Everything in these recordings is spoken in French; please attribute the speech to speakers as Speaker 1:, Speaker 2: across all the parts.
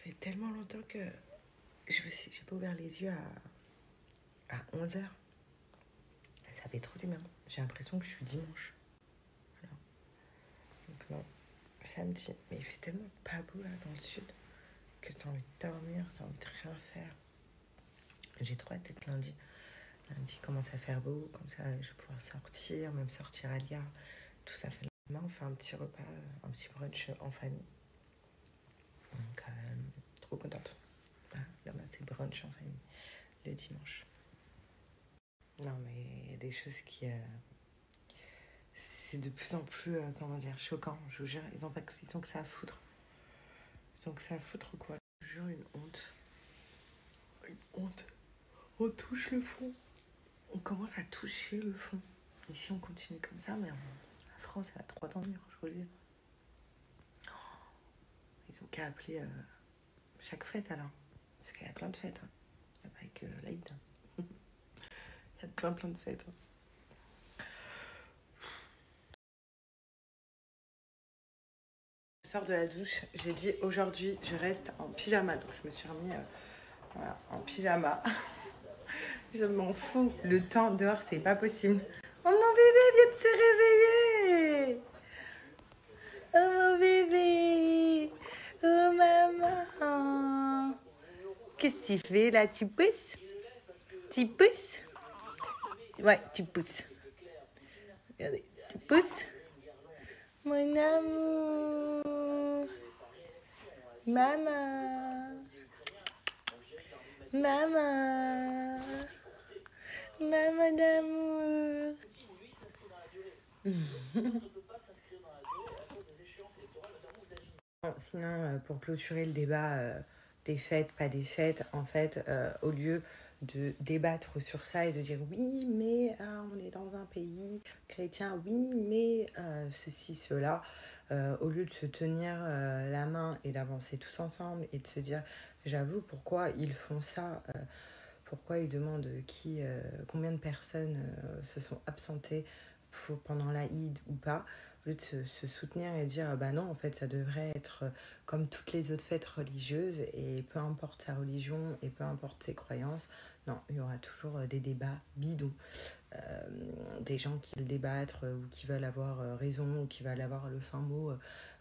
Speaker 1: fait tellement longtemps que j'ai pas ouvert les yeux à 11h. Ça fait trop du bien. J'ai l'impression que je suis dimanche. Voilà. Donc non, samedi. Mais il fait tellement pas beau là dans le sud que t'as envie de dormir, t'as envie de rien faire. J'ai trop hâte d'être lundi. Lundi commence à faire beau, comme ça je vais pouvoir sortir, même sortir à l'IA. Tout ça fait le lendemain, on fait un petit repas, un petit brunch en famille. Donc trop contente. Voilà, demain c'est brunch en famille, le dimanche. Non mais il y a des choses qui... c'est de plus en plus, comment dire, choquant, je vous jure. Ils ont que ça à foutre. Ils ont que ça à foutre quoi. Je vous jure, une honte. Une honte. On touche le fond. On commence à toucher le fond. Et si on continue comme ça, mais la France, elle a trop d'ennuis, je vous le dis. Ils ont qu'à appeler chaque fête alors. Parce qu'il y a plein de fêtes. Hein. Il n'y a pas que l'Aïd. Il y a plein de fêtes. Hein. Je sors de la douche. J'ai dit aujourd'hui, je reste en pyjama. Donc je me suis remis voilà, en pyjama. Je m'en fous. Le temps dehors, c'est pas possible. Oh mon bébé vient de se réveiller. Oh mon bébé. Oh maman. Qu'est-ce que tu fais là? Tu pousses? Tu pousses? Ouais, tu pousses. Regardez, tu pousses? Mon amour. Maman. Maman. Maman d'amour. Sinon, pour clôturer le débat des fêtes, pas des fêtes, en fait, au lieu de débattre sur ça et de dire oui, mais on est dans un pays chrétien, oui, mais ceci, cela, au lieu de se tenir la main et d'avancer tous ensemble et de se dire, j'avoue, pourquoi ils font ça, pourquoi ils demandent combien de personnes se sont absentées pendant l'Aïd ou pas, au lieu de se soutenir et dire bah non, en fait ça devrait être comme toutes les autres fêtes religieuses et peu importe sa religion et peu importe ses croyances, non, il y aura toujours des débats bidons, des gens qui veulent débattre ou qui veulent avoir raison ou qui veulent avoir le fin mot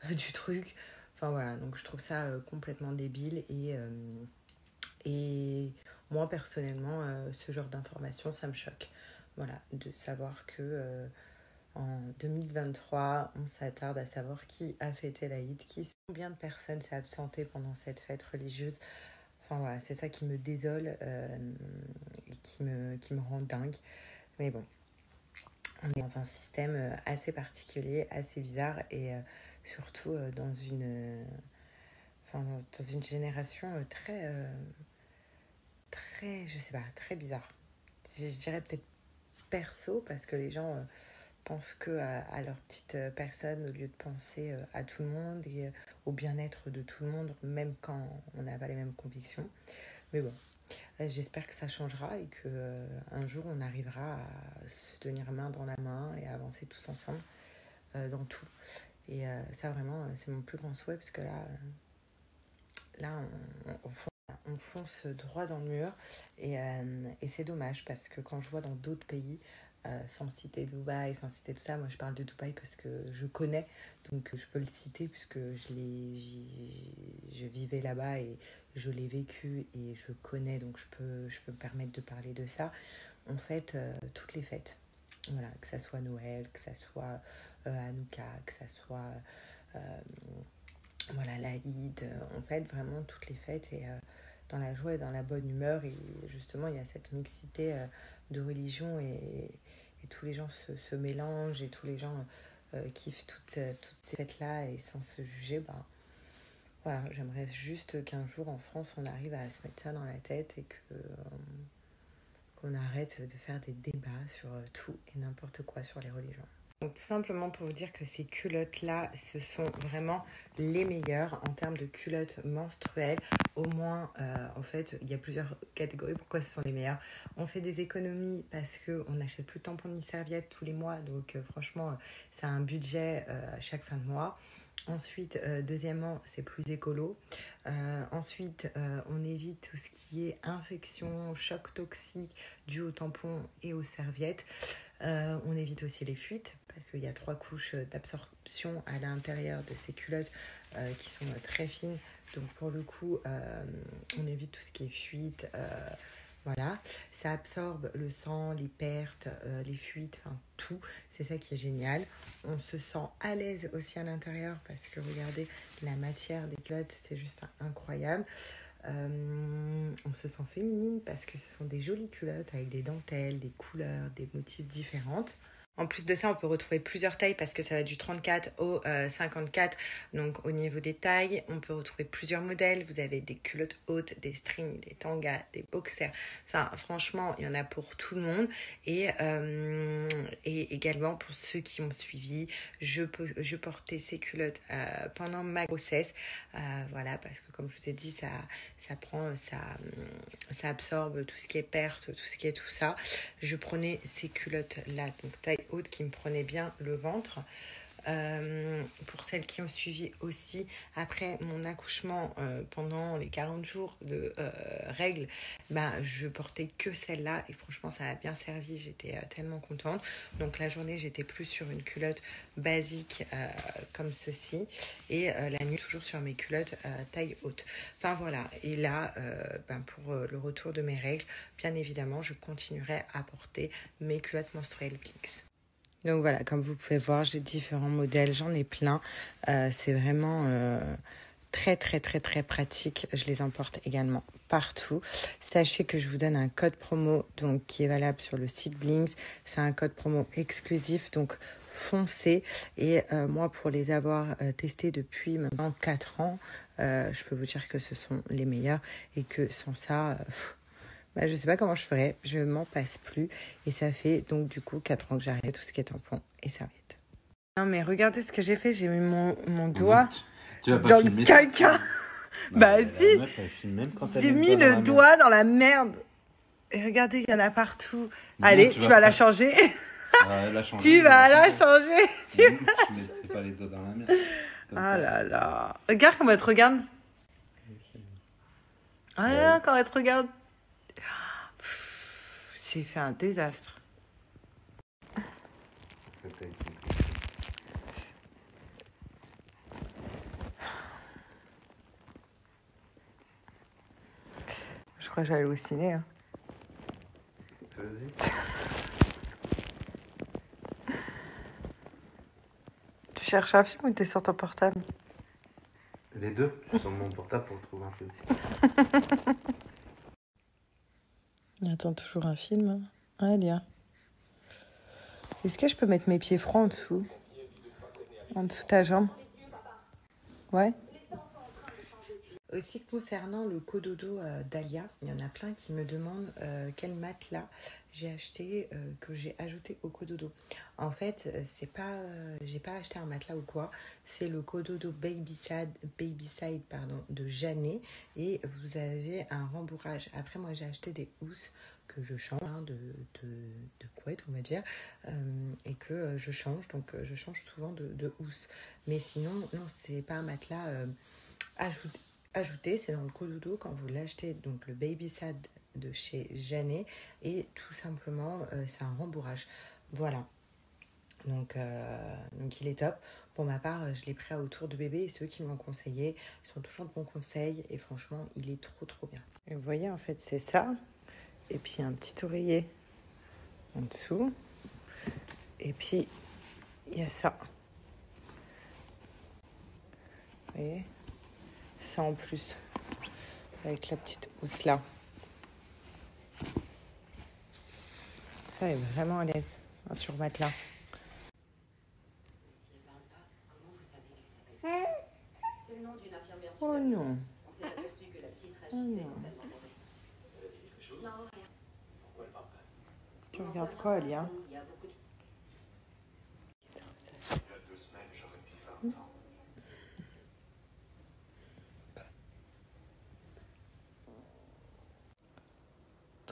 Speaker 1: du truc. Enfin voilà, donc je trouve ça complètement débile et moi personnellement, ce genre d'informations, ça me choque. Voilà, de savoir que en 2023, on s'attarde à savoir qui a fêté l'Aïd, combien de personnes s'est absentées pendant cette fête religieuse. Enfin voilà, c'est ça qui me désole et qui me rend dingue. Mais bon, on est dans un système assez particulier, assez bizarre et surtout dans une génération très, je sais pas, très bizarre. Je dirais peut-être perso parce que les gens pensent que à leur petite personne au lieu de penser à tout le monde et au bien-être de tout le monde, même quand on n'a pas les mêmes convictions. Mais bon, j'espère que ça changera et que un jour on arrivera à se tenir main dans la main et à avancer tous ensemble dans tout. Et ça vraiment, c'est mon plus grand souhait parce que là on fonce droit dans le mur et c'est dommage parce que quand je vois dans d'autres pays, sans citer Dubaï, sans citer tout ça, moi je parle de Dubaï parce que je connais, donc je peux le citer puisque je vivais là-bas et je l'ai vécu et je connais, donc je peux me permettre de parler de ça. On fête toutes les fêtes, voilà, que ça soit Noël, que ça soit Hanouka, que ça soit voilà, l'Aïd, on fête vraiment toutes les fêtes et dans la joie et dans la bonne humeur. Et justement, il y a cette mixité de religion et tous les gens se mélangent et tous les gens kiffent toutes ces fêtes-là et sans se juger. Ben, voilà, j'aimerais juste qu'un jour en France, on arrive à se mettre ça dans la tête et qu'on arrête de faire des débats sur tout et n'importe quoi sur les religions. Donc tout simplement pour vous dire que ces culottes-là, ce sont vraiment les meilleures en termes de culottes menstruelles. Au moins, en fait, il y a plusieurs catégories. Pourquoi ce sont les meilleures? On fait des économies parce qu'on n'achète plus de tampons ni serviettes tous les mois. Donc franchement, c'est un budget à chaque fin de mois. Ensuite, deuxièmement, c'est plus écolo. Ensuite, on évite tout ce qui est infection, choc toxique dû aux tampons et aux serviettes. On évite aussi les fuites parce qu'il y a 3 couches d'absorption à l'intérieur de ces culottes qui sont très fines. Donc pour le coup, on évite tout ce qui est fuite. Voilà, ça absorbe le sang, les pertes, les fuites, enfin tout. C'est ça qui est génial. On se sent à l'aise aussi à l'intérieur parce que regardez, la matière des culottes, c'est juste incroyable. On se sent féminine parce que ce sont des jolies culottes avec des dentelles, des couleurs, des motifs différentes. En plus de ça, on peut retrouver plusieurs tailles parce que ça va du 34 au 54. Donc au niveau des tailles, on peut retrouver plusieurs modèles. Vous avez des culottes hautes, des strings, des tangas, des boxers. Enfin, franchement, il y en a pour tout le monde. Et également pour ceux qui ont suivi, je portais ces culottes pendant ma grossesse. Voilà, parce que comme je vous ai dit, ça absorbe tout ce qui est perte, tout ce qui est tout ça. Je prenais ces culottes-là, donc taille haute, qui me prenaient bien le ventre. Pour celles qui ont suivi aussi après mon accouchement pendant les 40 jours de règles, je portais que celle-là et franchement ça m'a bien servi, j'étais tellement contente. Donc la journée j'étais plus sur une culotte basique comme ceci et la nuit toujours sur mes culottes taille haute. Enfin voilà, et là pour le retour de mes règles, bien évidemment je continuerai à porter mes culottes menstruelles Pix. Donc voilà, comme vous pouvez voir, j'ai différents modèles, j'en ai plein. C'est vraiment très très très très pratique. Je les emporte également partout. Sachez que je vous donne un code promo donc, qui est valable sur le site Blinks. C'est un code promo exclusif, donc foncez. Et moi, pour les avoir testés depuis maintenant 4 ans, je peux vous dire que ce sont les meilleurs et que sans ça... je ne sais pas comment je ferais, je m'en passe plus. Et ça fait donc du coup 4 ans que j'arrête tout ce qui est tampon et serviette. Non mais regardez ce que j'ai fait, j'ai mis mon doigt dans le caca. Si,
Speaker 2: meuf, elle filme même quand
Speaker 1: j'ai mis le doigt dans la merde. Et regardez, il y en a partout.
Speaker 2: Non,
Speaker 1: allez, tu vas la changer. Tu vas la changer.
Speaker 2: Tu mets pas les doigts dans la merde.
Speaker 1: Ah là là. Regarde comment elle te regarde. Ah là là, quand elle te regarde. J'ai fait un désastre. Je crois que j'ai halluciné. Hein.
Speaker 2: Vas-y.
Speaker 1: Tu cherches un film ou t'es sur ton portable?
Speaker 2: Les deux. Je suis sur mon portable pour trouver un film.
Speaker 1: Il attend toujours un film. Ah, Elia. Est-ce que je peux mettre mes pieds francs en dessous? En dessous de ta jambe? Ouais. Aussi concernant le cododo d'Alia, il y en a plein qui me demandent quel matelas j'ai acheté, que j'ai ajouté au cododo. En fait, c'est pas, j'ai pas acheté un matelas ou quoi, c'est le cododo Babyside de Janet et vous avez un rembourrage. Après, moi j'ai acheté des housses que je change, de couette on va dire, et que je change, donc je change souvent de housse. Mais sinon, non, c'est pas un matelas ajouté, c'est dans le cododo quand vous l'achetez, donc le Babyside de chez Janet, et tout simplement c'est un rembourrage. Voilà. Donc il est top. Pour ma part, je l'ai pris à autour de bébé et ceux qui m'ont conseillé sont toujours de bons conseils et franchement, il est trop bien. Et vous voyez, en fait, c'est ça. Et puis un petit oreiller en dessous. Et puis, il y a ça. Vous voyez ? Ça en plus. Avec la petite housse là. Ça est vraiment à l'aise sur le matelas.
Speaker 3: C'est le nom d'une infirmière du
Speaker 1: Oh
Speaker 3: service.
Speaker 1: non.
Speaker 3: On s'est aperçu que la petite réagissait quand elle m'entendait. Non, rien.
Speaker 2: Pourquoi elle parle pas?
Speaker 1: Tu regardes quoi, Elia?
Speaker 3: Il y a beaucoup de...
Speaker 2: Il y a 2 semaines, j'aurais dit 20 ans.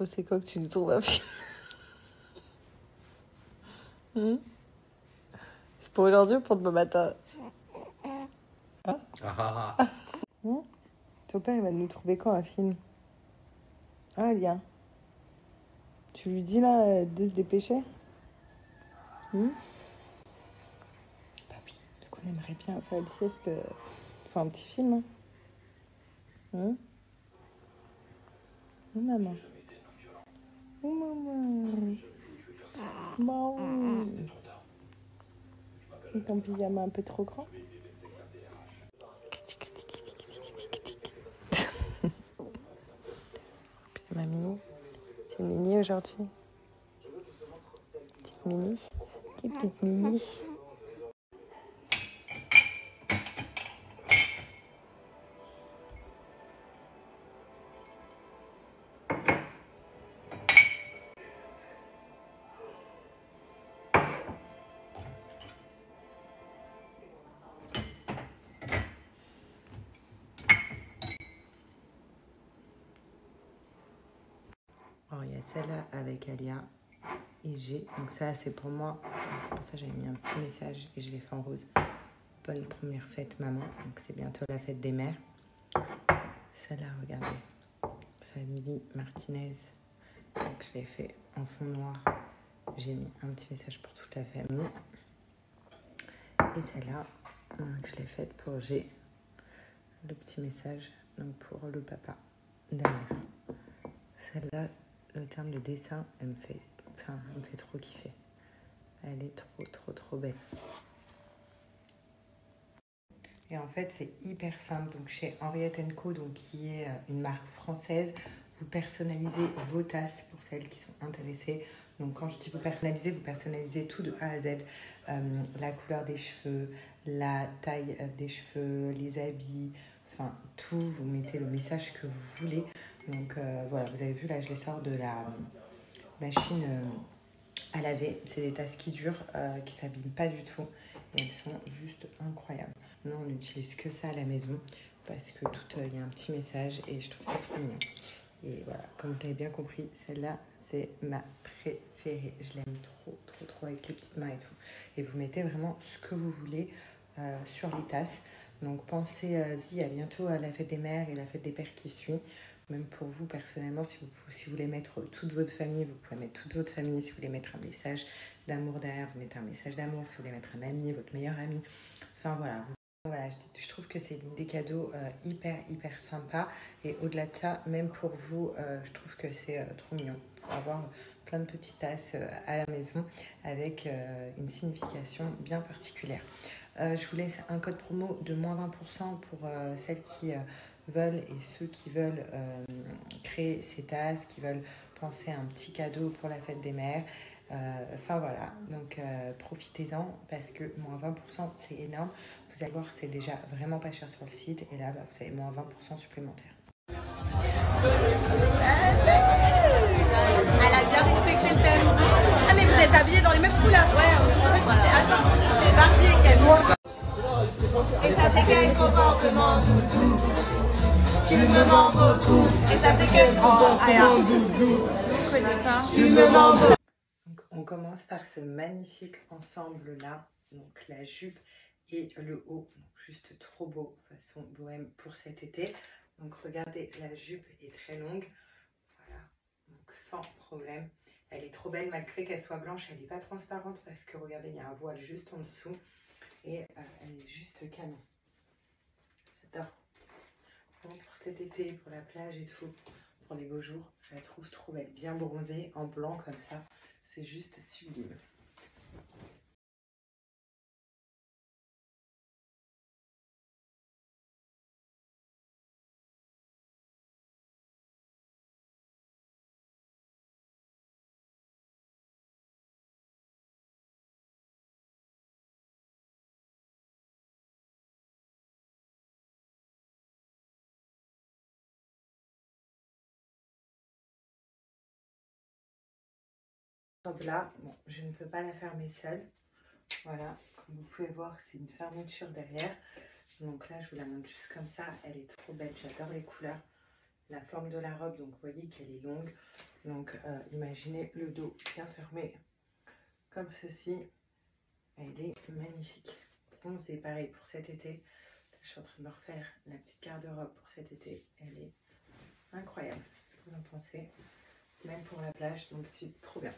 Speaker 1: C'est quoi que tu nous trouves un film? C'est pour aujourd'hui ou pour demain matin? Ton père, il va nous trouver quand un film? Ah, Lia. Tu lui dis là de se dépêcher? Bah oui, parce qu'on aimerait bien faire une sieste, enfin un petit film. Hein. Oh maman. Oh maman. Bah oui. Et ton pyjama un peu trop grand? Ma Mini. C'est Mini aujourd'hui. Petite Mini. Petite Mini. Alors, il y a celle-là avec Alia et G. Donc ça, c'est pour moi. C'est pour ça que j'avais mis un petit message et je l'ai fait en rose. Bonne première fête, maman. Donc c'est bientôt la fête des mères. Celle-là, regardez. Famille Martinez. Donc je l'ai fait en fond noir. J'ai mis un petit message pour toute la famille. Et celle-là, je l'ai faite pour G. Le petit message donc pour le papa derrière. Celle-là, le terme de dessin, elle me fait trop kiffer. Elle est trop belle. Et en fait, c'est hyper simple. Donc chez Henriette & Co, donc qui est une marque française, vous personnalisez vos tasses pour celles qui sont intéressées. Donc quand je dis vous personnalisez tout de A à Z. La couleur des cheveux, la taille des cheveux, les habits, enfin tout. Vous mettez le message que vous voulez. Donc voilà, vous avez vu là, je les sors de la machine à laver. C'est des tasses qui durent, qui ne s'abîment pas du tout. Et elles sont juste incroyables. Nous, on n'utilise que ça à la maison parce que il y a un petit message et je trouve ça trop mignon. Et voilà, comme vous l'avez bien compris, celle-là, c'est ma préférée. Je l'aime trop avec les petites mains et tout. Et vous mettez vraiment ce que vous voulez sur les tasses. Donc pensez-y à bientôt à la fête des mères et la fête des pères qui suit. Même pour vous personnellement, si vous voulez mettre toute votre famille, vous pouvez mettre toute votre famille. Si vous voulez mettre un message d'amour derrière, vous mettez un message d'amour. Si vous voulez mettre un ami, votre meilleur ami. Enfin voilà, voilà, je trouve que c'est des cadeaux hyper sympa. Et au-delà de ça, même pour vous, je trouve que c'est trop mignon. Pour avoir plein de petites tasses à la maison avec une signification bien particulière. Je vous laisse un code promo de moins 20% pour celles qui veulent et ceux qui veulent créer ces tasses, qui veulent penser à un petit cadeau pour la fête des mères. Enfin voilà, donc profitez-en parce que moins 20% c'est énorme. Vous allez voir, c'est déjà vraiment pas cher sur le site et là vous avez moins 20% supplémentaire.
Speaker 4: Elle a bien respecté le thème. Ah mais vous êtes habillés dans les mêmes couleurs. Ouais, en fait c'est assorti. Les Barbie et Ken. Et ça c'est quel comportement doudou. Tu me mens beaucoup. Et ça c'est quel comportement doudou. Je connais pas. Tu me mens beaucoup.
Speaker 1: Donc, on commence par ce magnifique ensemble là, donc la jupe et le haut, donc juste trop beau, façon bohème pour cet été. Donc regardez, la jupe est très longue, voilà, donc sans problème. Elle est trop belle malgré qu'elle soit blanche, elle n'est pas transparente parce que regardez, il y a un voile juste en dessous et elle est juste canon. J'adore. Pour cet été, pour la plage et tout, pour les beaux jours, je la trouve trop belle, bien bronzée, en blanc comme ça. C'est juste sublime. Là, bon, je ne peux pas la fermer seule. Voilà, comme vous pouvez voir, c'est une fermeture derrière. Donc là, je vous la montre juste comme ça. Elle est trop belle, j'adore les couleurs. La forme de la robe, donc vous voyez qu'elle est longue. Donc imaginez le dos bien fermé comme ceci. Elle est magnifique. Bronzée, pareil pour cet été. je suis en train de me refaire la petite garde-robe pour cet été. Elle est incroyable. Qu'est-ce que vous en pensez? Même pour la plage, donc c'est trop bien.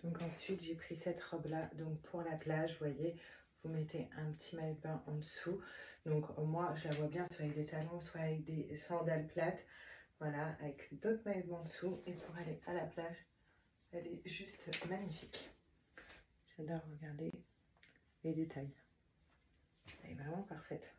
Speaker 1: Donc ensuite j'ai pris cette robe là, donc pour la plage, vous voyez, vous mettez un petit maillot de bain en dessous. Donc moi je la vois bien soit avec des talons, soit avec des sandales plates, voilà, avec d'autres maillots de bain en dessous. Et pour aller à la plage, elle est juste magnifique. J'adore regarder les détails. Elle est vraiment parfaite.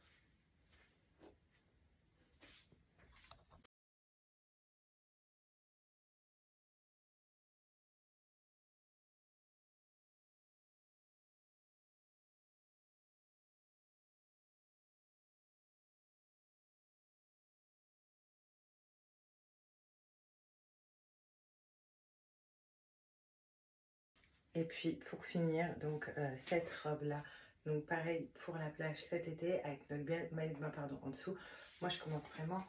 Speaker 1: Et puis pour finir, donc cette robe là, donc pareil pour la plage cet été avec notre maillot de bain pardon, en dessous. Moi je commence vraiment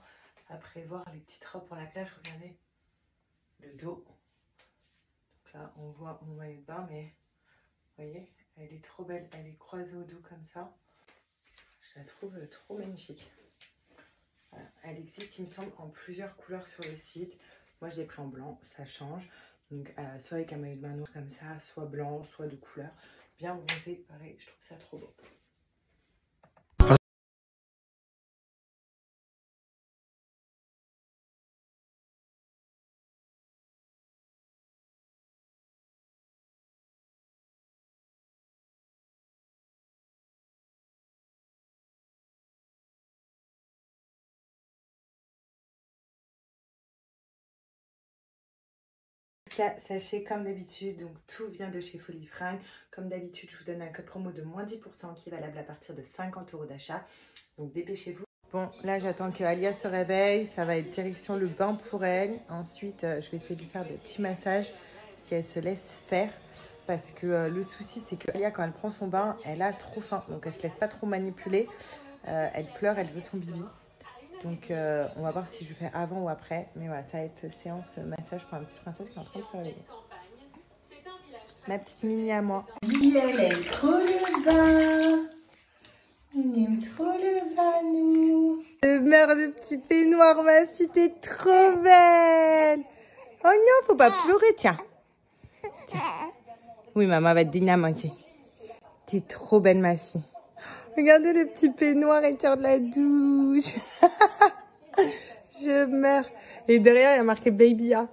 Speaker 1: à prévoir les petites robes pour la plage. Regardez le dos. Donc là on voit mon maillot de bain, mais vous voyez, elle est trop belle, elle est croisée au dos comme ça. Je la trouve trop magnifique. Voilà. Elle existe il me semble en plusieurs couleurs sur le site. Moi je l'ai pris en blanc, ça change. Donc soit avec un maillot de bain noir comme ça, soit blanc, soit de couleur. Bien bronzé, pareil, je trouve ça trop beau. Sachez comme d'habitude, donc tout vient de chez Folie Fringues. Comme d'habitude, je vous donne un code promo de moins 10% qui est valable à partir de 50 € d'achat. Donc dépêchez-vous. Bon, là j'attends que Alia se réveille. Ça va être direction le bain pour elle. Ensuite, je vais essayer de lui faire des petits massages si elle se laisse faire. Parce que le souci, c'est que Alia, quand elle prend son bain, elle a trop faim. Donc elle se laisse pas trop manipuler. Elle pleure, elle veut son bibi. Donc on va voir si je fais avant ou après. Mais voilà, ça va être séance massage pour une petite princesse qui est en train de se réveiller. Ma petite mini à moi. Oui, elle aime trop le bain. On aime trop le bain, nous. Je meurs le petit peignoir, ma fille, t'es trop belle. Oh non, faut pas pleurer, tiens. Oui, maman va te dynamiter. T'es trop belle, ma fille. Regardez le petit peignoir, il sort de la douche. Je meurs. Et derrière, il y a marqué Baby A.